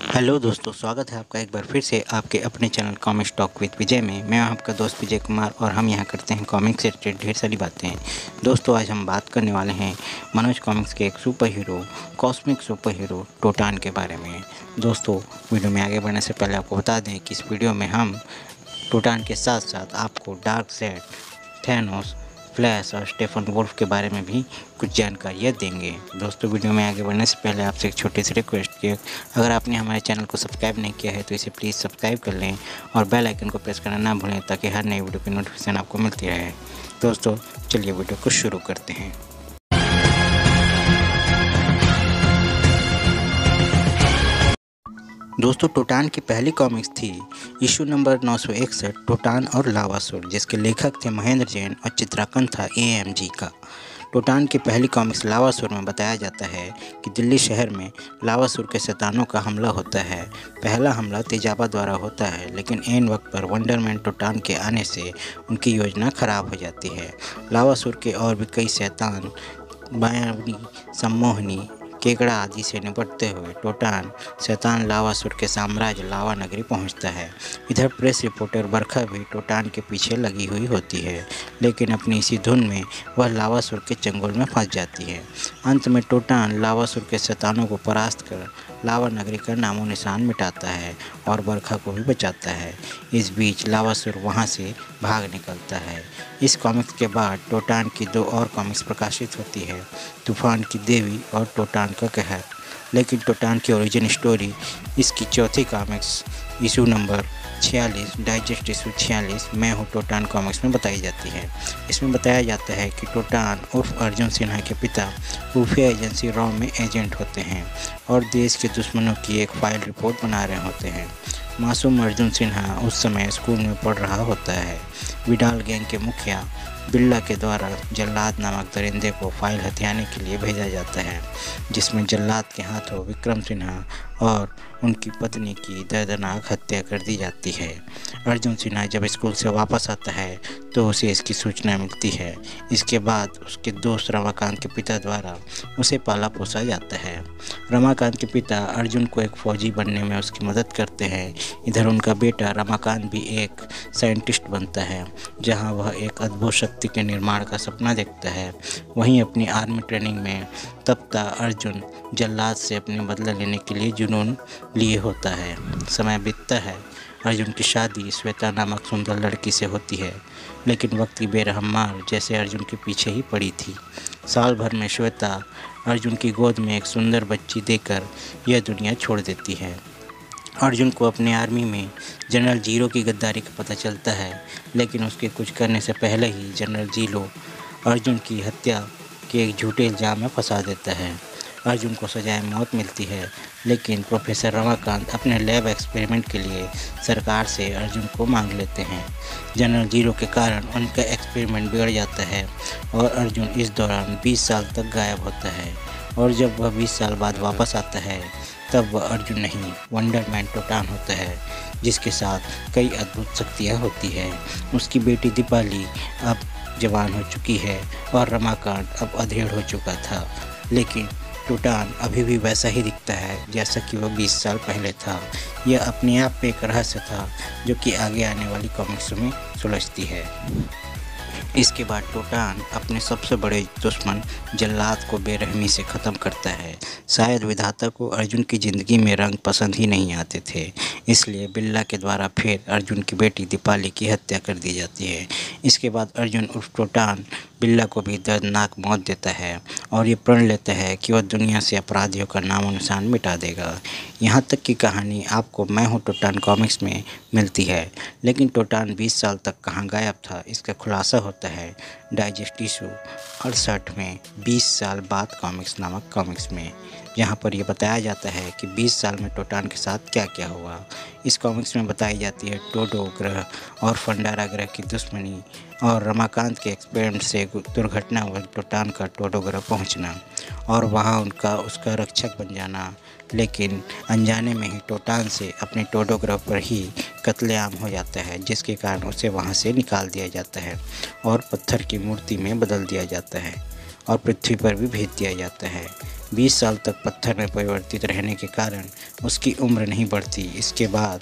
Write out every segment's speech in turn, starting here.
Hello दोस्तों, स्वागत है आपका एक बार फिर से आपके अपने चैनल कॉमिक्स टॉक विद विजय में। मैं आपका दोस्त विजय कुमार और हम यहाँ करते हैं कॉमिक्स से रिलेटेड ढेर सारी बातें। दोस्तों, आज हम बात करने वाले हैं मनोज कॉमिक्स के एक super hero, cosmic super hero टोटान के बारे में। दोस्तों, वीडियो में आगे बढ़ने से पहले आपको बता दें कि इस वीडियो में हम टोटान के साथ साथ आपको डार्कसेड, थैनोस, फ्लैश और स्टेफन वुल्फ के बारे में भी कुछ जानकारियाँ देंगे। दोस्तों, वीडियो में आगे बढ़ने से पहले आपसे एक छोटी सी रिक्वेस्ट कि अगर आपने हमारे चैनल को सब्सक्राइब नहीं किया है तो इसे प्लीज़ सब्सक्राइब कर लें और बेल आइकन को प्रेस करना ना भूलें ताकि हर नई वीडियो की नोटिफिकेशन आपको मिलती रहे। दोस्तों, चलिए वीडियो को शुरू करते हैं। दोस्तों, टोटान की पहली कॉमिक्स थी इशू नंबर 961 टोटान और लावासुर, जिसके लेखक थे महेंद्र जैन और चित्रांकन था AMG का। टोटान की पहली कॉमिक्स लावासुर में बताया जाता है कि दिल्ली शहर में लावासुर के शैतानों का हमला होता है। पहला हमला तेजाबा द्वारा होता है, लेकिन ऐन वक्त पर वंडरमैन टोटान के आने से उनकी योजना खराब हो जाती है। लावासुर के और भी कई शैतान मायावी, सम्मोहनी, केकड़ा आदि से निपटते हुए टोटान शैतान लावासुर के साम्राज्य लावा नगरी पहुंचता है। इधर प्रेस रिपोर्टर बरखा भी टोटान के पीछे लगी हुई होती है, लेकिन अपनी इसी धुन में वह लावासुर के चंगुल में फंस जाती है। अंत में टोटान लावासुर के शैतानों को परास्त कर लावा नगरी का नामो निशान मिटाता है और बरखा को भी बचाता है। इस बीच लावासुर वहां से भाग निकलता है। इस कॉमिक्स के बाद टोटान की दो और कॉमिक्स प्रकाशित होती है, तूफान की देवी और टोटान का कहर। लेकिन टोटान की ओरिजिन स्टोरी इसकी चौथी comics issue number 46 digest issue 46 मैं हूँ टोटान कॉमिक्स में बताई जाती है। इसमें बताया जाता है कि टोटान उर्फ अर्जुन सिन्हा के पिता खुफिया एजेंसी रॉ में एजेंट होते हैं और देश के दुश्मनों की एक फाइल रिपोर्ट बना रहे होते हैं। मासूम अर्जुन सिन्हा उस समय स्कूल में पढ़ रहा होता है। विडाल गैंग के मुखिया बिल्ला के द्वारा जल्लाद नामक दरिंदे को फाइल हथियाने के लिए भेजा जाता है, जिसमें जल्लाद के हाथों विक्रम सिन्हा और उनकी पत्नी की दर्दनाक हत्या कर दी जाती है। अर्जुन सिन्हा जब स्कूल से वापस आता है तो उसे इसकी सूचना मिलती है। इसके बाद उसके दोस्त रमाकांत के पिता द्वारा उसे पाला पोसा जाता है। रमाकांत के पिता अर्जुन को एक फौजी बनने में उसकी मदद करते हैं। इधर उनका बेटा रमाकांत भी एक साइंटिस्ट बनता है, जहां वह एक अद्भुत शक्ति के निर्माण का सपना देखता है। वहीं अपनी आर्मी ट्रेनिंग में तपता अर्जुन जल्लाद से अपने बदला लेने के लिए जुनून लिए होता है। समय बीतता है। अर्जुन की शादी श्वेता नामक सुंदर लड़की से होती है, लेकिन वक्त की बेरहम मार जैसे अर्जुन के पीछे ही पड़ी थी। साल भर में श्वेता अर्जुन की गोद में एक सुंदर बच्ची देकर यह दुनिया छोड़ देती है। अर्जुन को अपने आर्मी में जनरल जीरो की गद्दारी का पता चलता है, लेकिन उसके कुछ करने से पहले ही जनरल जीरो अर्जुन की हत्या के एक झूठे इल्ज़ाम में फंसा देता है। अर्जुन को सजाए मौत मिलती है, लेकिन प्रोफेसर रमाकांत अपने लैब एक्सपेरिमेंट के लिए सरकार से अर्जुन को मांग लेते हैं। जनरल जीरो के कारण उनका एक्सपेरिमेंट बिगड़ जाता है और अर्जुन इस दौरान 20 साल तक गायब होता है। और जब वह 20 साल बाद वापस आता है तब वह अर्जुन नहीं, वंडरमैन टोटान होता है, जिसके साथ कई अद्भुत शक्तियाँ होती है। उसकी बेटी दीपाली अब जवान हो चुकी है और रमाकांत अब अधेड़ हो चुका था, लेकिन टोटान अभी भी वैसा ही दिखता है जैसा कि वह 20 साल पहले था। यह अपने आप में एक रहस्य था जो कि आगे आने वाली कॉमिक्स में सुलझती है। इसके बाद टोटान अपने सबसे बड़े दुश्मन जल्लाद को बेरहमी से ख़त्म करता है। शायद विधाता को अर्जुन की ज़िंदगी में रंग पसंद ही नहीं आते थे, इसलिए बिल्ला के द्वारा फिर अर्जुन की बेटी दीपाली की हत्या कर दी जाती है। इसके बाद अर्जुन उर्फ टोटान बिल्ला को भी दर्दनाक मौत देता है और ये प्रण लेता है कि वह दुनिया से अपराधियों का नामो निशान मिटा देगा। यहाँ तक की कहानी आपको मैं हूँ टोटान कॉमिक्स में मिलती है, लेकिन टोटान 20 साल तक कहाँ गायब था, इसका खुलासा होता है डाइजेस्ट इशू 68 में 20 साल बाद कॉमिक्स नामक कॉमिक्स में, जहाँ पर यह बताया जाता है कि 20 साल में टोटान के साथ क्या क्या हुआ। इस कॉमिक्स में बताई जाती है टोडो ग्रह और फंडारा ग्रह की दुश्मनी और रमाकांत के एक्सपेरिमेंट से दुर्घटना हुई टोटान का टोडो ग्रह पहुँचना और वहाँ उसका रक्षक बन जाना, लेकिन अनजाने में ही टोटान से अपने टोडो ग्रह पर ही कत्लेआम हो जाता है, जिसके कारण उसे वहाँ से निकाल दिया जाता है और पत्थर की मूर्ति में बदल दिया जाता है और पृथ्वी पर भी भेज दिया जाता है। 20 साल तक पत्थर में परिवर्तित रहने के कारण उसकी उम्र नहीं बढ़ती। इसके बाद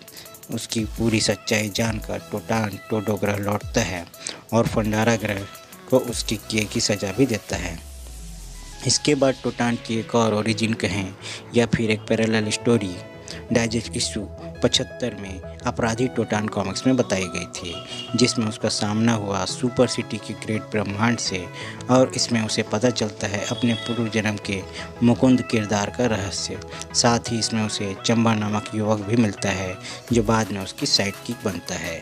उसकी पूरी सच्चाई जानकर टोटान टोडो ग्रह लौटता है और फंडारा ग्रह को उसके किए की सज़ा भी देता है। इसके बाद टोटान की एक और ओरिजिन कहें या फिर एक पैरेलल स्टोरी डाइजेस्ट इशू 75 में अपराधी टोटान कॉमिक्स में बताई गई थी, जिसमें उसका सामना हुआ सुपर सिटी की ग्रेट ब्रह्मांड से और इसमें उसे पता चलता है अपने पूर्व जन्म के मुकुंद किरदार का रहस्य। साथ ही इसमें उसे चंबा नामक युवक भी मिलता है जो बाद में उसकी साइडकिक बनता है।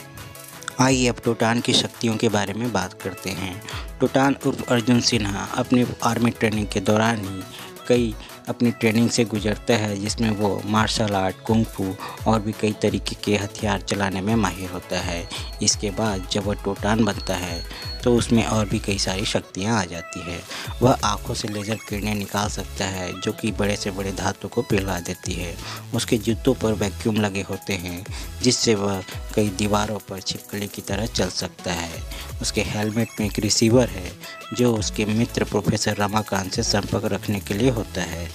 आइए अब टोटान की शक्तियों के बारे में बात करते हैं। टोटान उर्फ अर्जुन सिन्हा अपनी आर्मी ट्रेनिंग के दौरान ही कई अपनी ट्रेनिंग से गुजरता है, जिसमें वो मार्शल आर्ट, कुंग फू और भी कई तरीके के हथियार चलाने में माहिर होता है। इसके बाद जब वह टोटान बनता है तो उसमें और भी कई सारी शक्तियाँ आ जाती है। वह आँखों से लेज़र किरणें निकाल सकता है जो कि बड़े से बड़े धातु को पिघला देती है। उसके जूतों पर वैक्यूम लगे होते हैं जिससे वह कई दीवारों पर छिपकली की तरह चल सकता है। उसके हेलमेट में एक रिसीवर है जो उसके मित्र प्रोफेसर रमाकांत से संपर्क रखने के लिए होता है।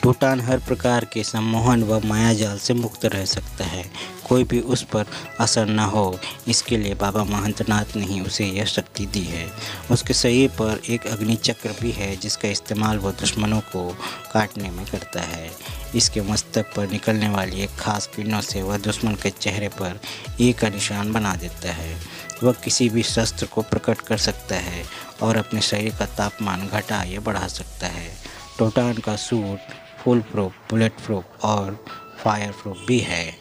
टोटान हर प्रकार के सम्मोहन व मायाजाल से मुक्त रह सकता है, कोई भी उस पर असर न हो, इसके लिए बाबा महंतनाथ ने ही उसे यह शक्ति दी है। उसके शरीर पर एक अग्नि चक्र भी है जिसका इस्तेमाल वह दुश्मनों को काटने में करता है। इसके मस्तक पर निकलने वाली एक खास किरणों से वह दुश्मन के चेहरे पर एक का निशान बना देता है। वह किसी भी शस्त्र को प्रकट कर सकता है और अपने शरीर का तापमान घटा या बढ़ा सकता है। टोटान का suit full proof, bullet proof और फायर प्रूफ भी है।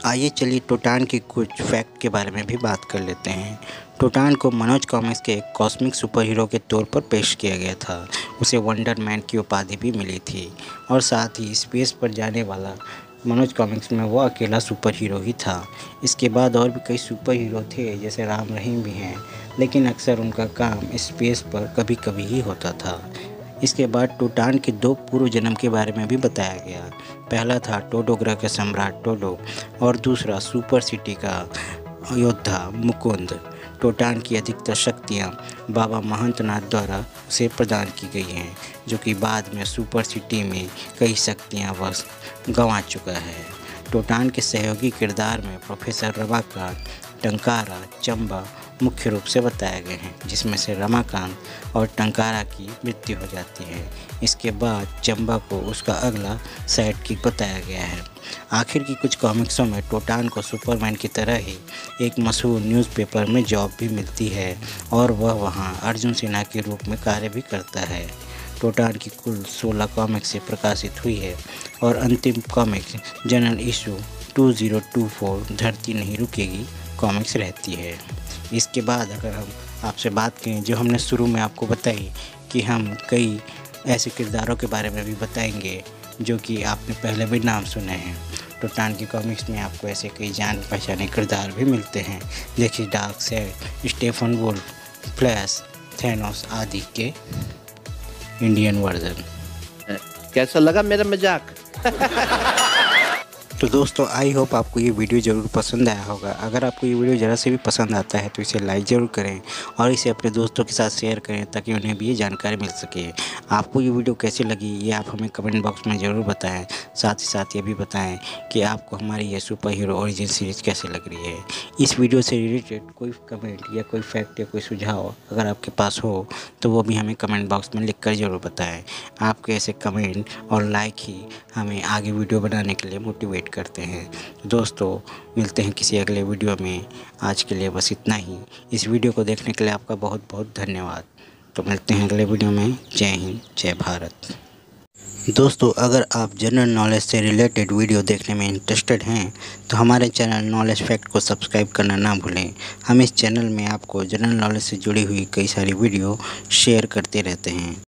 आइए चलिए टोटान के कुछ फैक्ट के बारे में भी बात कर लेते हैं। टोटान को मनोज कॉमिक्स के एक कॉस्मिक सुपर हीरो के तौर पर पेश किया गया था। उसे वंडर मैन की उपाधि भी मिली थी और साथ ही स्पेस पर जाने वाला मनोज कॉमिक्स में वो अकेला सुपर हीरो ही था। इसके बाद और भी कई सुपर हीरो थे जैसे राम रहीम भी हैं, लेकिन अक्सर उनका काम स्पेस पर कभी कभी ही होता था। इसके बाद टोटान के 2 पूर्व जन्म के बारे में भी बताया गया। पहला था टोडो ग्रह के सम्राट टोडो और दूसरा सुपर सिटी का योद्धा मुकुंद। टोटान की अधिकतर शक्तियाँ बाबा महंतनाथ द्वारा उसे प्रदान की गई हैं, जो कि बाद में सुपर सिटी में कई शक्तियाँ वह गंवा चुका है। टोटान के सहयोगी किरदार में प्रोफेसर रमाकांत, टंकारा, चंबा मुख्य रूप से बताए गए हैं, जिसमें से रमाकांत और टंकारा की मृत्यु हो जाती है। इसके बाद चंबा को उसका अगला साइड किक बताया गया है। आखिर की कुछ कॉमिक्सों में टोटान को सुपरमैन की तरह ही एक मशहूर न्यूज़पेपर में जॉब भी मिलती है और वह वहां अर्जुन सिन्हा के रूप में कार्य भी करता है। टोटान की कुल 16 कॉमिक्स से प्रकाशित हुई है और अंतिम कॉमिक्स जनरल इशू 2024 धरती नहीं रुकेगी कॉमिक्स रहती है। इसके बाद अगर हम आपसे बात करें, जो हमने शुरू में आपको बताई कि हम कई ऐसे किरदारों के बारे में भी बताएंगे जो कि आपने पहले भी नाम सुने हैं। टोटान की कॉमिक्स में आपको ऐसे कई जान पहचाने किरदार भी मिलते हैं, जैसे Darkseid, Steppenwolf, Flash, Thanos आदि के इंडियन वर्जन। कैसा लगा मेरा मजाक? तो दोस्तों आई होप आपको ये वीडियो ज़रूर पसंद आया होगा। अगर आपको ये वीडियो ज़रा से भी पसंद आता है तो इसे लाइक ज़रूर करें और इसे अपने दोस्तों के साथ शेयर करें ताकि उन्हें भी ये जानकारी मिल सके। आपको ये वीडियो कैसी लगी ये आप हमें कमेंट बॉक्स में ज़रूर बताएं। साथ ही साथ ये भी बताएं कि आपको हमारी ये सुपर हीरो ओरिजिन सीरीज़ कैसे लग रही है। इस वीडियो से रिलेटेड कोई कमेंट या कोई फैक्ट या कोई सुझाव अगर आपके पास हो तो वो भी हमें कमेंट बॉक्स में लिख कर ज़रूर बताएँ। आपके ऐसे कमेंट और लाइक ही हमें आगे वीडियो बनाने के लिए मोटिवेट करते हैं। दोस्तों मिलते हैं किसी अगले वीडियो में। आज के लिए बस इतना ही। इस वीडियो को देखने के लिए आपका बहुत बहुत धन्यवाद। तो मिलते हैं अगले वीडियो में। जय हिंद, जय भारत। दोस्तों अगर आप जनरल नॉलेज से रिलेटेड वीडियो देखने में इंटरेस्टेड हैं तो हमारे चैनल नॉलेज फैक्ट को सब्सक्राइब करना ना भूलें। हम इस चैनल में आपको जनरल नॉलेज से जुड़ी हुई कई सारी वीडियो शेयर करते रहते हैं।